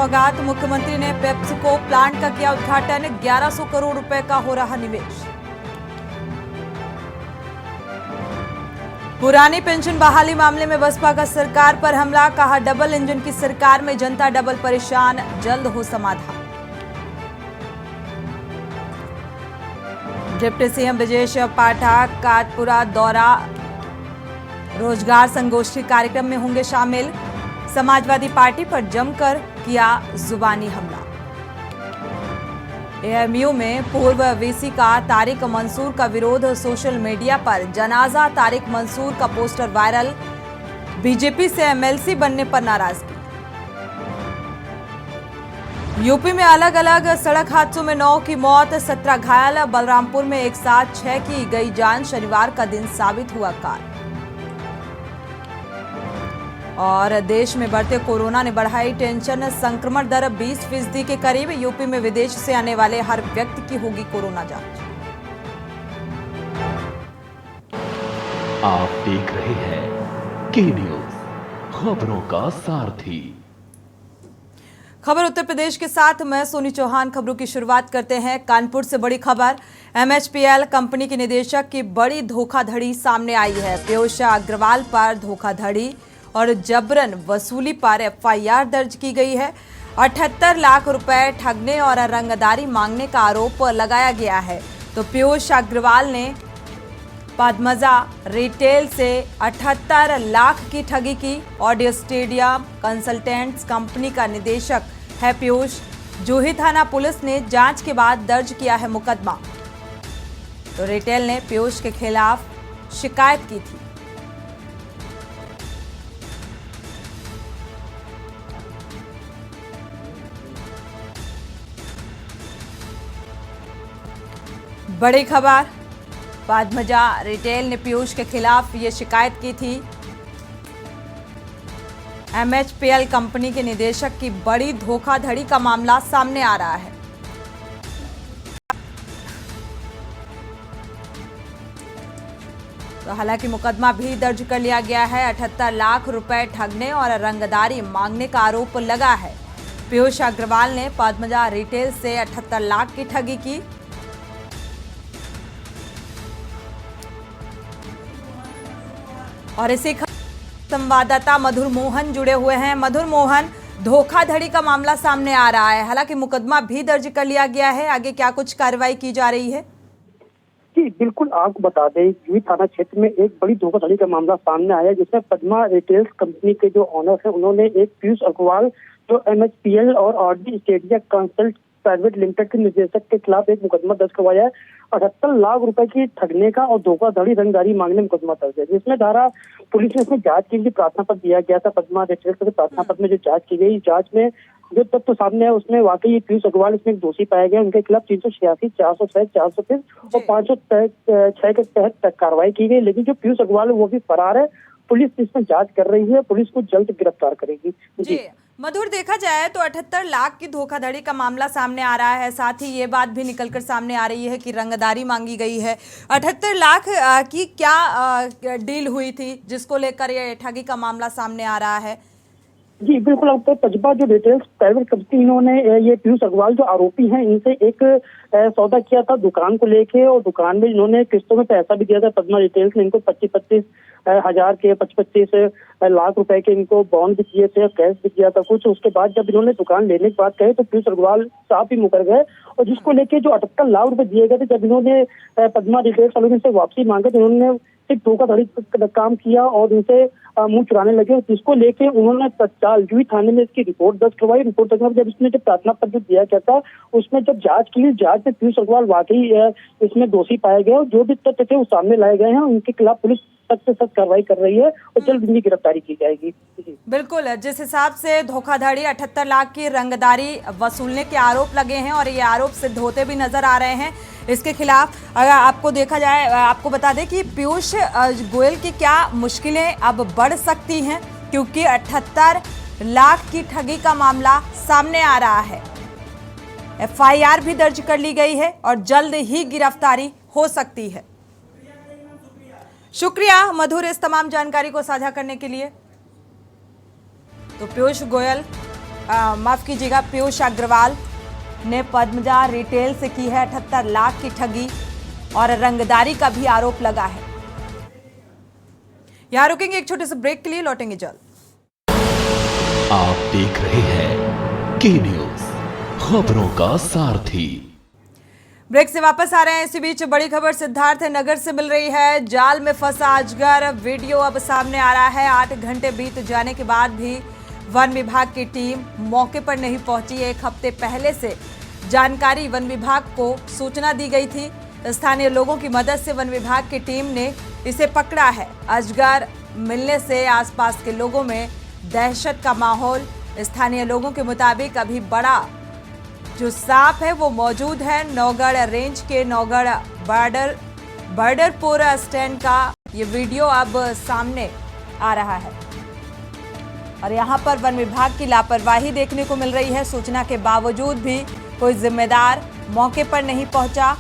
सौगात। मुख्यमंत्री ने पेप्सिको प्लांट का किया उद्घाटन। 1100 करोड़ रुपए का हो रहा निवेश। पुरानी पेंशन बहाली मामले में बसपा का सरकार पर हमला। कहा, डबल इंजन की सरकार में जनता डबल परेशान, जल्द हो समाधान। डिप्टी सीएम ब्रजेश पाठक कातपुरा दौरा। रोजगार संगोष्ठी कार्यक्रम में होंगे शामिल। समाजवादी पार्टी पर जमकर किया जुबानी हमला। एएमयू में पूर्व वीसी का तारिक मंसूर का विरोध। सोशल मीडिया पर जनाजा तारिक मंसूर का पोस्टर वायरल। बीजेपी से एमएलसी बनने पर नाराजगी। यूपी में अलग अलग सड़क हादसों में 9 की मौत, 17 घायल। बलरामपुर में एक साथ 6 की गई जान। शनिवार का दिन साबित हुआ काल। और देश में बढ़ते कोरोना ने बढ़ाई टेंशन। संक्रमण दर 20% के करीब। यूपी में विदेश से आने वाले हर व्यक्ति की होगी कोरोना जांच। आप देख रहे हैं के न्यूज, खबरों का सारथी। खबर उत्तर प्रदेश के साथ मैं सोनी चौहान। खबरों की शुरुआत करते हैं कानपुर से। बड़ी खबर, एमएचपीएल कंपनी के निदेशक की बड़ी धोखाधड़ी सामने आई है। पीयूष अग्रवाल पर धोखाधड़ी और जबरन वसूली पर एफआईआर दर्ज की गई है। 78 लाख रुपए ठगने और रंगदारी मांगने का आरोप लगाया गया है। तो पीयूष अग्रवाल ने पद्मजा रिटेल से 78 लाख की ठगी की। ऑडियो स्टेडियम कंसल्टेंट्स कंपनी का निदेशक है पीयूष। जूही थाना पुलिस ने जांच के बाद दर्ज किया है मुकदमा। तो रिटेल ने पीयूष के खिलाफ शिकायत की थी। बड़ी खबर, पद्मजा रिटेल ने पीयूष के खिलाफ ये शिकायत की थी। एमएचपीएल कंपनी के निदेशक की बड़ी धोखाधड़ी का मामला सामने आ रहा है। तो हालांकि मुकदमा भी दर्ज कर लिया गया है। 78 लाख रुपए ठगने और रंगदारी मांगने का आरोप लगा है। पीयूष अग्रवाल ने पद्मजा रिटेल से 78 लाख की ठगी की। और इसी संवाददाता मधुर मोहन जुड़े हुए हैं। मधुर मोहन, धोखाधड़ी का मामला सामने आ रहा है, हालांकि मुकदमा भी दर्ज कर लिया गया है। आगे क्या कुछ कार्रवाई की जा रही है? जी बिल्कुल, आपको बता दें जूही थाना क्षेत्र में एक बड़ी धोखाधड़ी का मामला सामने आया, जिसमें पद्मा रिटेल्स कंपनी के जो ऑनर है उन्होंने एक पीयूष अग्रवाल जो एमएचपीएल और audio stadium consult private limited के निदेशक के खिलाफ एक मुकदमा दर्ज करवाया है। 78 लाख रुपए की ठगने का और धोखाधड़ी रंगदारी मांगने मुकदमा दर्ज है, जिसमें धारा पुलिस ने इसमें जांच के लिए प्रार्थना पत्र दिया गया था। पद्मा रिटेल्स के प्रार्थना पत्र में जो जांच की गई, जांच में जो तथ्य सामने है उसमें वाकई पीयूष अग्रवाल इसमें एक दोषी पाया गया। उनके खिलाफ 386, 406, 430 और 506 के तहत कार्रवाई की गई। लेकिन जो पीयूष अग्रवाल है वो भी फरार है। पुलिस इसमें जांच कर रही है, पुलिस को जल्द गिरफ्तार करेगी। जी मधुर, देखा जाए तो 78 लाख की धोखाधड़ी का मामला सामने आ रहा है। साथ ही ये बात भी निकलकर सामने आ रही है कि रंगदारी मांगी गई है। 78 लाख की क्या डील हुई थी जिसको लेकर ये ठगी का मामला सामने आ रहा है? जी बिल्कुल, अब तो पजबा जो रिटेल्स प्राइवेट कंपनी, इन्होंने ये पीयूष अग्रवाल जो आरोपी हैं इनसे एक सौदा किया था दुकान को लेके, और दुकान में इन्होंने किस्तों में पैसा भी दिया था। पद्मा रिटेल्स ने इनको 25-25 हजार के 25-25 लाख रुपए के इनको बॉन्ड भी दिए थे, कैश भी दिया था कुछ। उसके बाद जब इन्होंने दुकान लेने की बात कही तो पीयूष अग्रवाल साफ ही मुकर गए, और जिसको लेके जो 78 लाख रुपए दिए गए थे, जब इन्होंने पद्मा रिटेल्स वालों से वापसी मांगे तो इन्होंने एक धोखाधड़ी का काम किया और इनसे मुंह चुराने लगे, जिसको लेके उन्होंने तत्काल जूही थाने में इसकी रिपोर्ट दर्ज करवाई। रिपोर्ट दर्ज करवाई, जब इसने जो प्रार्थना पत्र दिया गया था उसमें जब जांच की, जांच में पीयूष अग्रवाल वाकई इसमें दोषी पाए गए और जो भी तथ्य थे वो सामने लाए गए हैं। उनके खिलाफ पुलिस सख्त से सख्त कार्रवाई कर रही है और जल्द इनकी गिरफ्तारी की जाएगी। बिल्कुल, जिस हिसाब से धोखाधड़ी 78 लाख की रंगदारी वसूलने के आरोप लगे हैं और ये आरोप सिद्ध होते भी नजर आ रहे हैं, इसके खिलाफ अगर आपको देखा जाए, आपको बता दें कि पीयूष गोयल की क्या मुश्किलें अब बढ़ सकती हैं, क्योंकि 78 लाख की ठगी का मामला सामने आ रहा है। एफआईआर भी दर्ज कर ली गई है और जल्द ही गिरफ्तारी हो सकती है। शुक्रिया मधुर इस तमाम जानकारी को साझा करने के लिए। तो पीयूष गोयल माफ कीजिएगा, पीयूष अग्रवाल ने पद्मजा रिटेल से की है 78 लाख की ठगी और रंगदारी का भी आरोप लगा है। यहां रुकेंगे एक छोटे से ब्रेक के लिए, लौटेंगे जल्द। आप देख रहे हैं के न्यूज, खबरों का सारथी। ब्रेक से वापस आ रहे हैं। इसी बीच बड़ी खबर सिद्धार्थ नगर से मिल रही है। जाल में फंसा अजगर वीडियो अब सामने आ रहा है। 8 घंटे बीत जाने के बाद भी वन विभाग की टीम मौके पर नहीं पहुंची। 1 हफ्ते पहले से जानकारी वन विभाग को सूचना दी गई थी। स्थानीय लोगों की मदद से वन विभाग की टीम ने इसे पकड़ा है। अजगर मिलने से आसपास के लोगों में दहशत का माहौल। स्थानीय लोगों के मुताबिक अभी बड़ा जो सांप है वो मौजूद है। नौगढ़ रेंज के नौगढ़ बर्डरपुर स्टैंड का ये वीडियो अब सामने आ रहा है और यहाँ पर वन विभाग की लापरवाही देखने को मिल रही है। सूचना के बावजूद भी कोई जिम्मेदार मौके पर नहीं पहुंचा।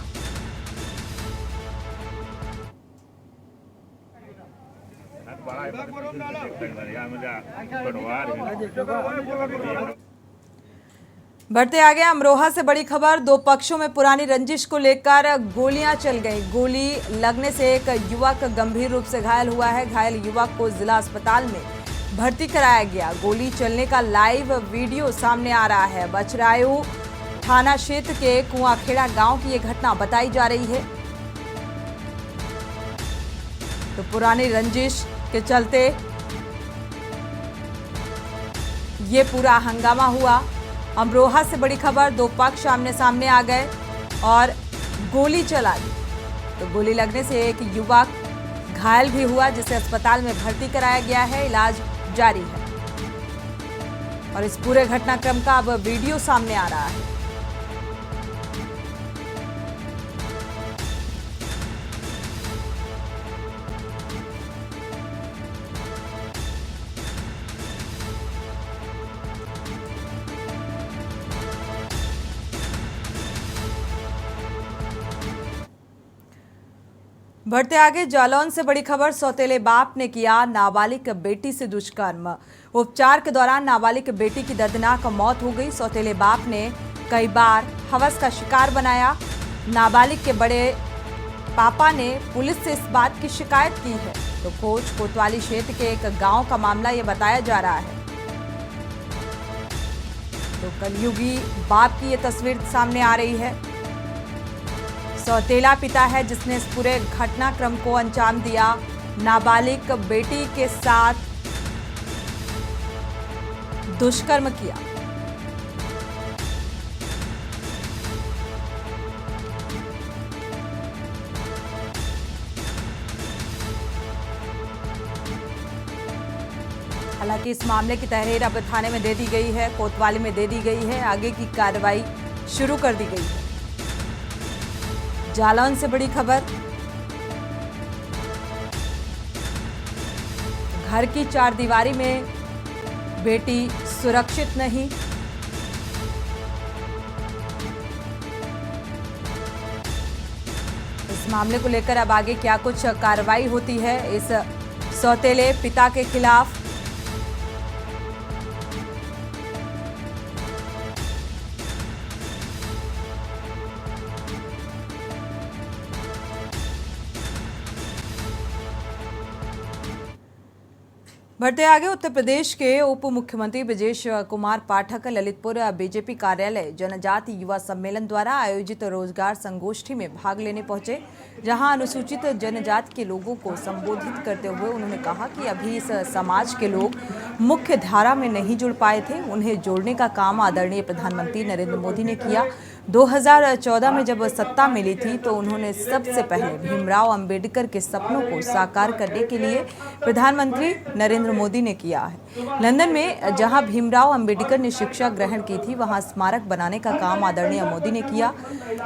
बढ़ते आगे अमरोहा से बड़ी खबर। 2 पक्षों में पुरानी रंजिश को लेकर गोलियां चल गई। गोली लगने से एक युवक गंभीर रूप से घायल हुआ है। घायल युवक को जिला अस्पताल में भर्ती कराया गया। गोली चलने का लाइव वीडियो सामने आ रहा है। बचरायू थाना क्षेत्र के कुआंखेड़ा गांव की ये घटना बताई जा रही है। तो पुरानी रंजिश के चलते ये पूरा हंगामा हुआ। अमरोहा से बड़ी खबर। 2 पक्ष आमने सामने आ गए और गोली चला दी। तो गोली लगने से एक युवक घायल भी हुआ जिसे अस्पताल में भर्ती कराया गया है। इलाज जारी है और इस पूरे घटनाक्रम का अब वीडियो सामने आ रहा है। बढ़ते आगे जालौन से बड़ी खबर। सौतेले बाप ने किया नाबालिग बेटी से दुष्कर्म। उपचार के दौरान नाबालिग बेटी की दर्दनाक मौत हो गई। सौतेले बाप ने कई बार हवस का शिकार बनाया। नाबालिग के बड़े पापा ने पुलिस से इस बात की शिकायत की है। तो कोतवाली क्षेत्र के एक गांव का मामला ये बताया जा रहा है। तो कलयुगी बाप की ये तस्वीर सामने आ रही है। सौतेला पिता है जिसने इस पूरे घटनाक्रम को अंजाम दिया। नाबालिग बेटी के साथ दुष्कर्म किया। हालांकि इस मामले की तहरीर अब थाने में दे दी गई है, कोतवाली में दे दी गई है। आगे की कार्रवाई शुरू कर दी गई है। जालौन से बड़ी खबर। घर की 4 दीवारी में बेटी सुरक्षित नहीं। इस मामले को लेकर अब आगे क्या कुछ कार्रवाई होती है इस सौतेले पिता के खिलाफ। बढ़ते आगे उत्तर प्रदेश के उप मुख्यमंत्री ब्रजेश कुमार पाठक ललितपुर बीजेपी कार्यालय जनजाति युवा सम्मेलन द्वारा आयोजित रोजगार संगोष्ठी में भाग लेने पहुंचे, जहां अनुसूचित जनजाति के लोगों को संबोधित करते हुए उन्होंने कहा कि अभी इस समाज के लोग मुख्य धारा में नहीं जुड़ पाए थे। उन्हें जोड़ने का काम आदरणीय प्रधानमंत्री नरेंद्र मोदी ने किया। 2014 में जब सत्ता मिली थी तो उन्होंने सबसे पहले भीमराव अंबेडकर के सपनों को साकार करने के लिए प्रधानमंत्री नरेंद्र मोदी ने किया है। लंदन में जहां भीमराव अंबेडकर ने शिक्षा ग्रहण की थी, वहां स्मारक बनाने का काम आदरणीय मोदी ने किया।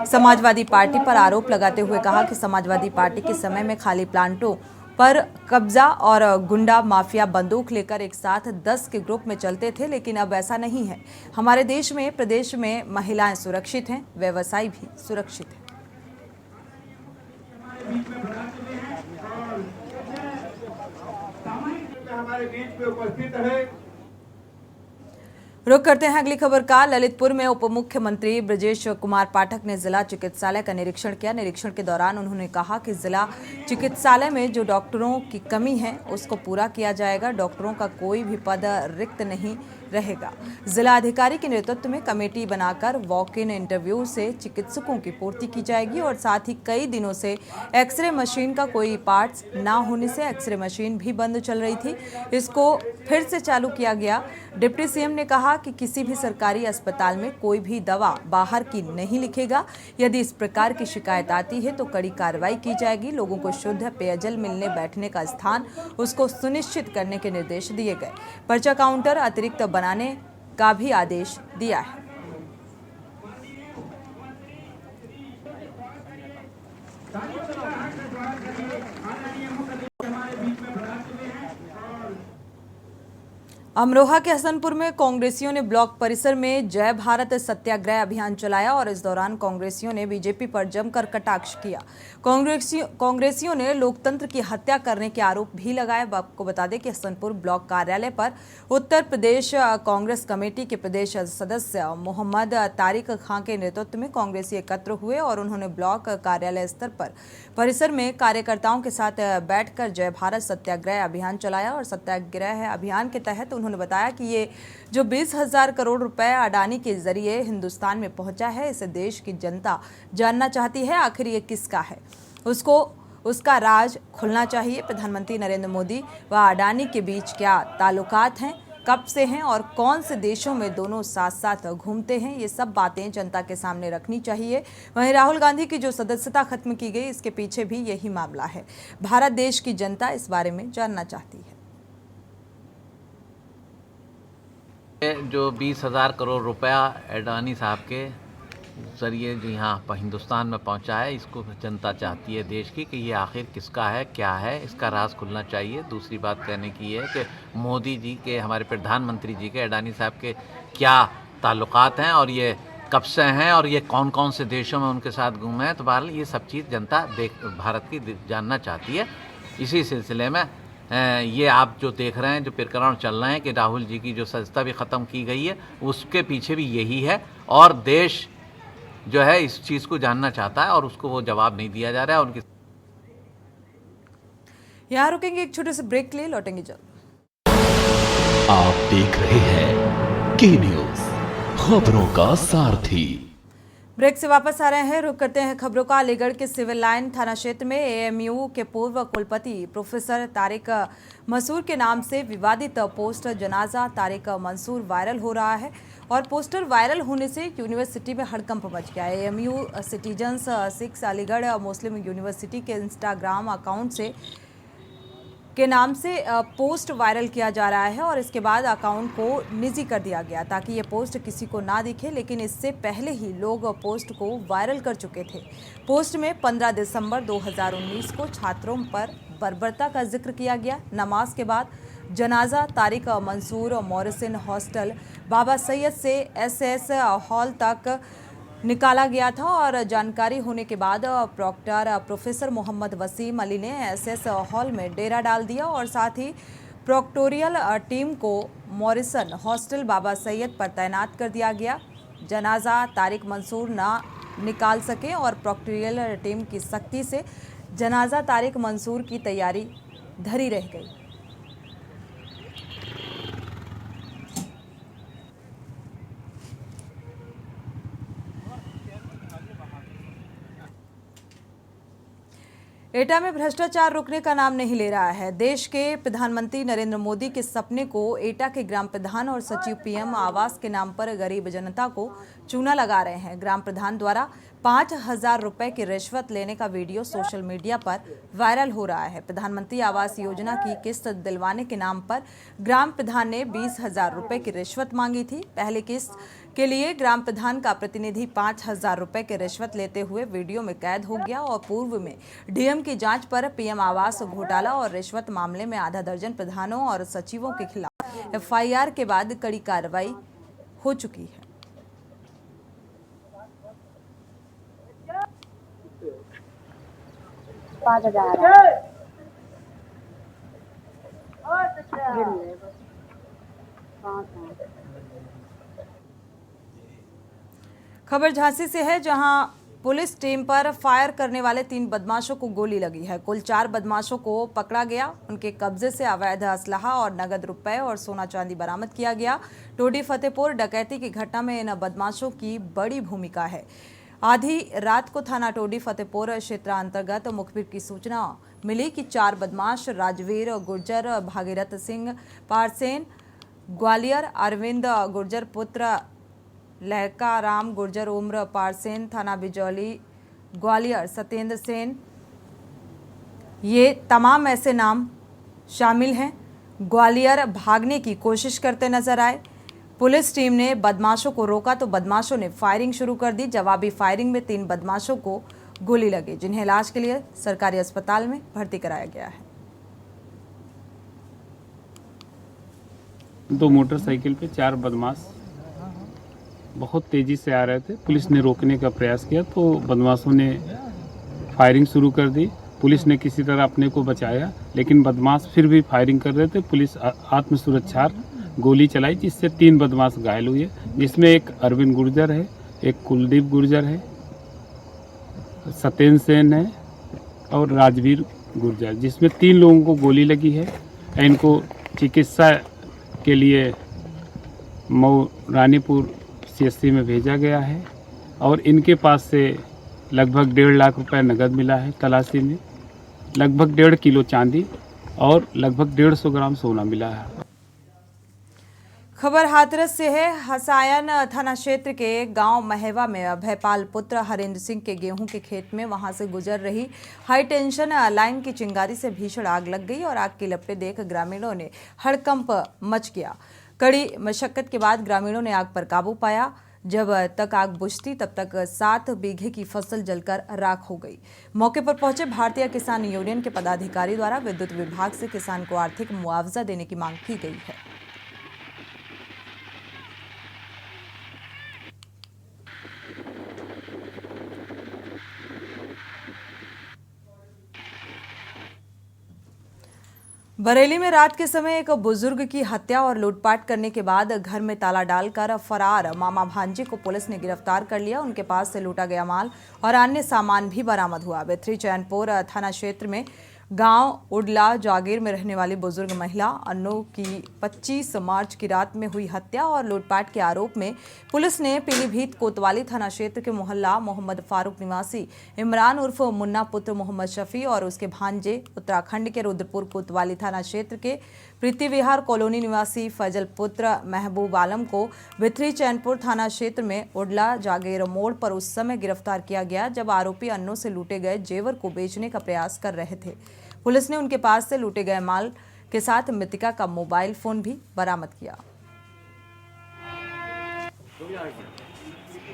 समाजवादी पार्टी पर आरोप लगाते हुए कहा कि समाजवादी पार्टी के समय में खाली प्लांटों पर कब्जा और गुंडा माफिया बंदूक लेकर एक साथ 10 के ग्रुप में चलते थे, लेकिन अब ऐसा नहीं है। हमारे देश में, प्रदेश में महिलाएं सुरक्षित हैं, व्यवसायी भी सुरक्षित हैं। हमारे बीच में उपस्थित है। रुक करते हैं अगली खबर का। ललितपुर में उप मुख्यमंत्री ब्रजेश कुमार पाठक ने जिला चिकित्सालय का निरीक्षण किया। निरीक्षण के दौरान उन्होंने कहा कि जिला चिकित्सालय में जो डॉक्टरों की कमी है उसको पूरा किया जाएगा। डॉक्टरों का कोई भी पद रिक्त नहीं रहेगा। जिला अधिकारी के नेतृत्व में कमेटी बनाकर वॉक इन इंटरव्यू से चिकित्सकों की पूर्ति की जाएगी और साथ ही कई दिनों से एक्सरे मशीन का कोई पार्ट्स ना होने से एक्सरे मशीन भी बंद चल रही थी, इसको फिर से चालू किया गया। डिप्टी सीएम ने कहा कि किसी भी सरकारी अस्पताल में कोई भी दवा बाहर की नहीं लिखेगा। यदि इस प्रकार की शिकायत आती है तो कड़ी कार्रवाई की जाएगी। लोगों को शुद्ध पेयजल मिलने बैठने का स्थान उसको सुनिश्चित करने के निर्देश दिए गए। पर्चा काउंटर अतिरिक्त बनाने का भी आदेश दिया है। अमरोहा के हसनपुर में कांग्रेसियों ने ब्लॉक परिसर में जय भारत सत्याग्रह अभियान चलाया और इस दौरान कांग्रेसियों ने बीजेपी पर जमकर कटाक्ष किया। कांग्रेसियों ने लोकतंत्र की हत्या करने के आरोप भी लगाए। आपको बता दें कि हसनपुर ब्लॉक कार्यालय पर उत्तर प्रदेश कांग्रेस कमेटी के प्रदेश सदस्य मोहम्मद तारिक खां के नेतृत्व में कांग्रेसी एकत्र हुए और उन्होंने ब्लॉक कार्यालय स्तर पर परिसर में कार्यकर्ताओं के साथ बैठकर जय भारत सत्याग्रह अभियान चलाया और सत्याग्रह अभियान के तहत उन्होंने बताया कि ये जो 20,000 करोड़ रुपए अडानी के जरिए हिंदुस्तान में पहुंचा है, इसे देश की जनता जानना चाहती है आखिर ये किसका है। उसका राज खुलना चाहिए। प्रधानमंत्री नरेंद्र मोदी व अडानी के बीच क्या ताल्लुकात हैं, कब से हैं और कौन से देशों में दोनों साथ साथ घूमते हैं, ये सब बातें जनता के सामने रखनी चाहिए। वहीं राहुल गांधी की जो सदस्यता खत्म की गई, इसके पीछे भी यही मामला है। भारत देश की जनता इस बारे में जानना चाहती है। जो 20,000 करोड़ रुपया अडानी साहब के ज़रिए जो यहाँ हिंदुस्तान में पहुँचा है, इसको जनता चाहती है देश की कि ये आखिर किसका है, क्या है, इसका राज खुलना चाहिए। दूसरी बात कहने की है कि मोदी जी के, हमारे प्रधानमंत्री जी के अडानी साहब के क्या ताल्लुकात हैं और ये कब से हैं और ये कौन कौन से देशों में उनके साथ घूमे हैं। तो बहरहाल ये सब चीज़ जनता भारत की जानना चाहती है। इसी सिलसिले में ये आप जो देख रहे हैं, जो प्रकरण चल रहे हैं कि राहुल जी की जो सदस्यता भी ख़त्म की गई है, उसके पीछे भी यही है और देश जो है इस चीज़ को जानना चाहता है और उसको वो जवाब नहीं दिया जा रहा है। उनकी यहाँ रुकेंगे एक छोटे से ब्रेक के लिए, लौटेंगे जल्द। आप देख रहे हैं के न्यूज़, खबरों का सारथी। ब्रेक से वापस आ रहे हैं, रुक करते हैं खबरों का। अलीगढ़ के सिविल लाइन थाना क्षेत्र में एएमयू के पूर्व कुलपति प्रोफेसर तारिक मंसूर के नाम से विवादित पोस्ट जनाजा तारिक मंसूर वायरल हो रहा है और पोस्टर वायरल होने से यूनिवर्सिटी में हड़कंप मच गया है। एएमयू सिटीजन्स 6 अलीगढ़ मुस्लिम यूनिवर्सिटी के इंस्टाग्राम अकाउंट के नाम से पोस्ट वायरल किया जा रहा है और इसके बाद अकाउंट को निजी कर दिया गया ताकि ये पोस्ट किसी को ना दिखे, लेकिन इससे पहले ही लोग पोस्ट को वायरल कर चुके थे। पोस्ट में 15 दिसंबर 2019 को छात्रों पर बर्बरता का जिक्र किया गया। नमाज के बाद जनाजा तारिक मंसूर मॉरिसन हॉस्टल बाबा सैयद से एसएस हॉल तक निकाला गया था और जानकारी होने के बाद प्रॉक्टर प्रोफेसर मोहम्मद वसीम अली ने एसएस हॉल में डेरा डाल दिया और साथ ही प्रॉक्टोरियल टीम को मॉरिसन हॉस्टल बाबा सैयद पर तैनात कर दिया गया। जनाजा तारिक मंसूर ना निकाल सके और प्रॉक्टोरियल टीम की सख्ती से जनाजा तारिक मंसूर की तैयारी धरी रह गई। एटा में भ्रष्टाचार रुकने का नाम नहीं ले रहा है। देश के प्रधानमंत्री नरेंद्र मोदी के सपने को एटा के ग्राम प्रधान और सचिव पीएम आवास के नाम पर गरीब जनता को चूना लगा रहे हैं। ग्राम प्रधान द्वारा 5,000 रुपए की रिश्वत लेने का वीडियो सोशल मीडिया पर वायरल हो रहा है। प्रधानमंत्री आवास योजना की किस्त दिलवाने के नाम पर ग्राम प्रधान ने 20,000 रुपए की रिश्वत मांगी थी। पहली किस्त के लिए ग्राम प्रधान का प्रतिनिधि 5,000 रुपए की रिश्वत लेते हुए वीडियो में कैद हो गया और पूर्व में डीएम की जांच पर पीएम आवास घोटाला और रिश्वत मामले में आधा दर्जन प्रधानों और सचिवों के खिलाफ एफआईआर के बाद कड़ी कार्रवाई हो चुकी है। खबर झांसी से है, जहां पुलिस टीम पर फायर करने वाले 3 बदमाशों को गोली लगी है। कुल 4 बदमाशों को पकड़ा गया। उनके कब्जे से अवैध असलहा और नगद रुपए और सोना चांदी बरामद किया गया। टोडी फतेहपुर डकैती की घटना में इन बदमाशों की बड़ी भूमिका है। आधी रात को थाना टोडी फतेहपुर क्षेत्र अंतर्गत मुखबिर की सूचना मिली कि 4 बदमाश राजवीर गुर्जर, भागीरथ सिंह पारसेन ग्वालियर, अरविंद गुर्जर पुत्र लहका राम गुर्जर उम्र पारसेन थाना बिजौली ग्वालियर, सत्येंद्र सेन, ये तमाम ऐसे नाम शामिल हैं। ग्वालियर भागने की कोशिश करते नजर आए। पुलिस टीम ने बदमाशों को रोका तो बदमाशों ने फायरिंग शुरू कर दी। जवाबी फायरिंग में 3 बदमाशों को गोली लगी, जिन्हें इलाज के लिए सरकारी अस्पताल में भर्ती कराया गया है। 2 मोटरसाइकिल पे 4 बदमाश बहुत तेज़ी से आ रहे थे। पुलिस ने रोकने का प्रयास किया तो बदमाशों ने फायरिंग शुरू कर दी। पुलिस ने किसी तरह अपने को बचाया, लेकिन बदमाश फिर भी फायरिंग कर रहे थे। पुलिस आत्मसुरक्षार्थ गोली चलाई, जिससे 3 बदमाश घायल हुए, जिसमें एक अरविंद गुर्जर है, एक कुलदीप गुर्जर है, सत्येंद्र सेन है और राजवीर गुर्जर, जिसमें 3 लोगों को गोली लगी है। इनको चिकित्सा के लिए मऊ रानीपुर CSC में भेजा गया है और इनके पास से लगभग 1.5 लाख रुपए नगद मिला है। तलाशी में लगभग 1.5 किलो चांदी और लगभग 150 ग्राम सोना मिला है। खबर हाथरस से है। हसायन थाना क्षेत्र के गांव महेवा में अभयपाल पुत्र हरेंद्र सिंह के गेहूं के खेत में वहां से गुजर रही हाई टेंशन लाइन की चिंगारी से भीषण आग लग गई और आग की लपटें देख ग्रामीणों ने हड़कंप मच गया। कड़ी मशक्कत के बाद ग्रामीणों ने आग पर काबू पाया। जब तक आग बुझती तब तक 7 बीघे की फसल जलकर राख हो गई। मौके पर पहुंचे भारतीय किसान यूनियन के पदाधिकारी द्वारा विद्युत विभाग से किसान को आर्थिक मुआवजा देने की मांग की गई है। बरेली में रात के समय एक बुजुर्ग की हत्या और लूटपाट करने के बाद घर में ताला डालकर फरार मामा भांजे को पुलिस ने गिरफ्तार कर लिया। उनके पास से लूटा गया माल और अन्य सामान भी बरामद हुआ। बेथरी चैनपुर थाना क्षेत्र में गांव उडला जागीर में रहने वाली बुजुर्ग महिला अन्नू की 25 मार्च की रात में हुई हत्या और लूटपाट के आरोप में पुलिस ने पीलीभीत कोतवाली थाना क्षेत्र के मोहल्ला मोहम्मद फारूक निवासी इमरान उर्फ मुन्ना पुत्र मोहम्मद शफी और उसके भांजे उत्तराखंड के रुद्रपुर कोतवाली थाना क्षेत्र के प्रीति विहार कॉलोनी निवासी फजल पुत्र महबूब आलम को बिथरी चैनपुर थाना क्षेत्र में उडला जागीर मोड़ पर उस समय गिरफ्तार किया गया जब आरोपी अन्नू से लूटे गए जेवर को बेचने का प्रयास कर रहे थे। पुलिस ने उनके पास से लूटे गए माल के साथ मृतका का मोबाइल फोन भी बरामद किया।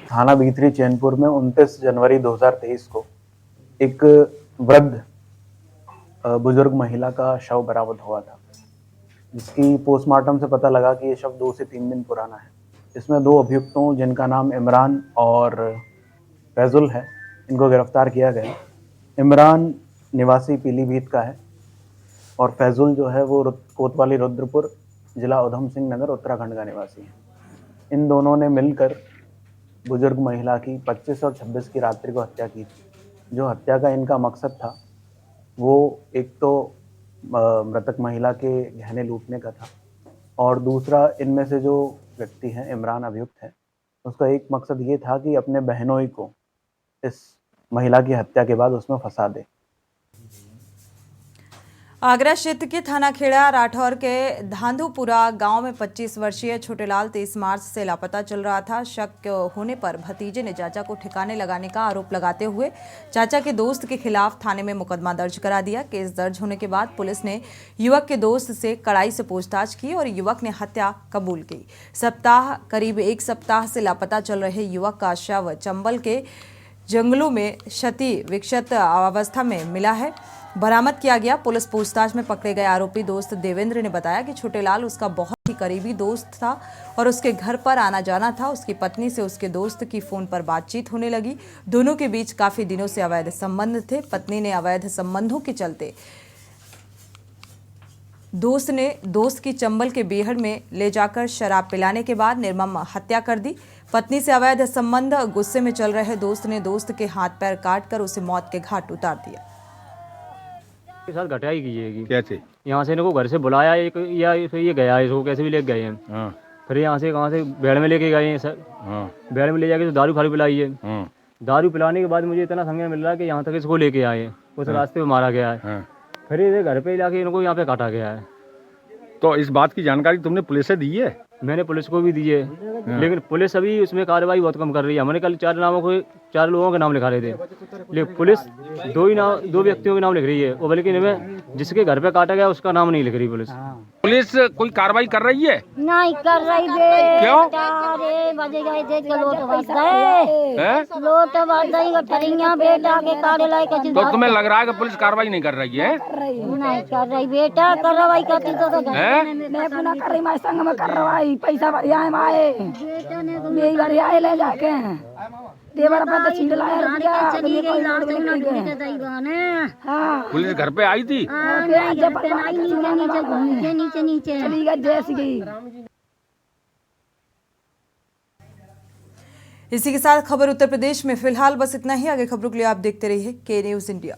थाना बिथरी चैनपुर में 29 जनवरी 2023 को एक वृद्ध बुजुर्ग महिला का शव बरामद हुआ था, जिसकी पोस्टमार्टम से पता लगा कि ये शव 2 से 3 दिन पुराना है। इसमें 2 अभियुक्तों, जिनका नाम इमरान और फैजुल है, इनको गिरफ्तार किया गया। इमरान निवासी पीलीभीत का है और फैजुल जो है वो कोतवाली रुद्रपुर जिला उधम सिंह नगर उत्तराखंड का निवासी है। इन दोनों ने मिलकर बुजुर्ग महिला की 25 और 26 की रात्रि को हत्या की थी। जो हत्या का इनका मकसद था वो एक तो मृतक महिला के गहने लूटने का था और दूसरा इनमें से जो व्यक्ति हैं इमरान अभियुक्त है, उसका एक मकसद ये था कि अपने बहनोई को इस महिला की हत्या के बाद उसमें फंसा दे। आगरा क्षेत्र के थाना खेड़ा राठौर के धांधुपुरा गांव में 25 वर्षीय छोटेलाल 23 मार्च से लापता चल रहा था। शक होने पर भतीजे ने चाचा को ठिकाने लगाने का आरोप लगाते हुए चाचा के दोस्त के खिलाफ थाने में मुकदमा दर्ज करा दिया। केस दर्ज होने के बाद पुलिस ने युवक के दोस्त से कड़ाई से पूछताछ की और युवक ने हत्या कबूल की। करीब 1 सप्ताह से लापता चल रहे युवक का शव चंबल के जंगलों में क्षति विक्षत अवस्था में मिला है, बरामद किया गया। पुलिस पूछताछ में पकड़े गए आरोपी दोस्त देवेंद्र ने बताया कि छोटेलाल उसका बहुत ही करीबी दोस्त था और उसके घर पर आना जाना था। उसकी पत्नी से उसके दोस्त की फोन पर बातचीत होने लगी। दोनों के बीच काफी दिनों से अवैध संबंध थे। पत्नी ने अवैध संबंधों के चलते दोस्त की चंबल के बेहड़ में ले जाकर शराब पिलाने के बाद निर्मम हत्या कर दी। पत्नी से अवैध संबंध, गुस्से में चल रहे दोस्त ने दोस्त के हाथ पैर काटकर उसे मौत के घाट उतार दिया। के साथ घटाई कीजिएगी। कैसे? यहाँ से इनको घर से बुलाया एक या फिर ये गया इसको कैसे भी लेके गए हैं। हाँ फिर यहाँ से कहाँ से बेड़ में लेके गए हैं सर। हाँ बेड़ में ले जाके तो दारू फारू पिलाई है। हाँ दारू पिलाने के बाद मुझे इतना संज्ञान मिल रहा है कि यहाँ तक इसको लेके आए, उस रास्ते पे मारा गया है। हाँ। फिर ये घर पे लाके इनको यहाँ पे काटा गया है। तो इस बात की जानकारी तुमने पुलिस से दी है? मैंने पुलिस को भी दी है, लेकिन पुलिस अभी उसमें कार्रवाई बहुत कम कर रही है। हमने कल 4 लोगों के नाम लिखा रहे थे, लेकिन पुलिस 2 व्यक्तियों के नाम लिख रही है, वो बल्कि इनमें जिसके घर पे काटा गया उसका नाम नहीं लिख रही पुलिस। पुलिस कोई कार्रवाई कर रही है? नहीं कर रही बे। क्यों? अरे बजे गए थे लोट बज गए। हैं? लोट बज गई गठरियां बेटा के काटे लाए कैसे। तो तुम्हें लग रहा है कि पुलिस कार्रवाई नहीं कर रही है? नहीं कर रही बेटा, कार्रवाई करती तो हैं? मैं अपना कर रही, मैं संग में कार्रवाई पैसा भरिया है माए यही भरिया है ले जाके देवर पर तो छीड़ लाया रुपया चली गई लाड़ तो ना ढूंढ के दई बहने। हां पुलिस घर पे आई थी? नीचे नीचे चली गई जैसी गई। इसी के साथ खबर उत्तर प्रदेश में फिलहाल बस इतना ही। आगे खबरों के लिए आप देखते रहिए के न्यूज़ इंडिया।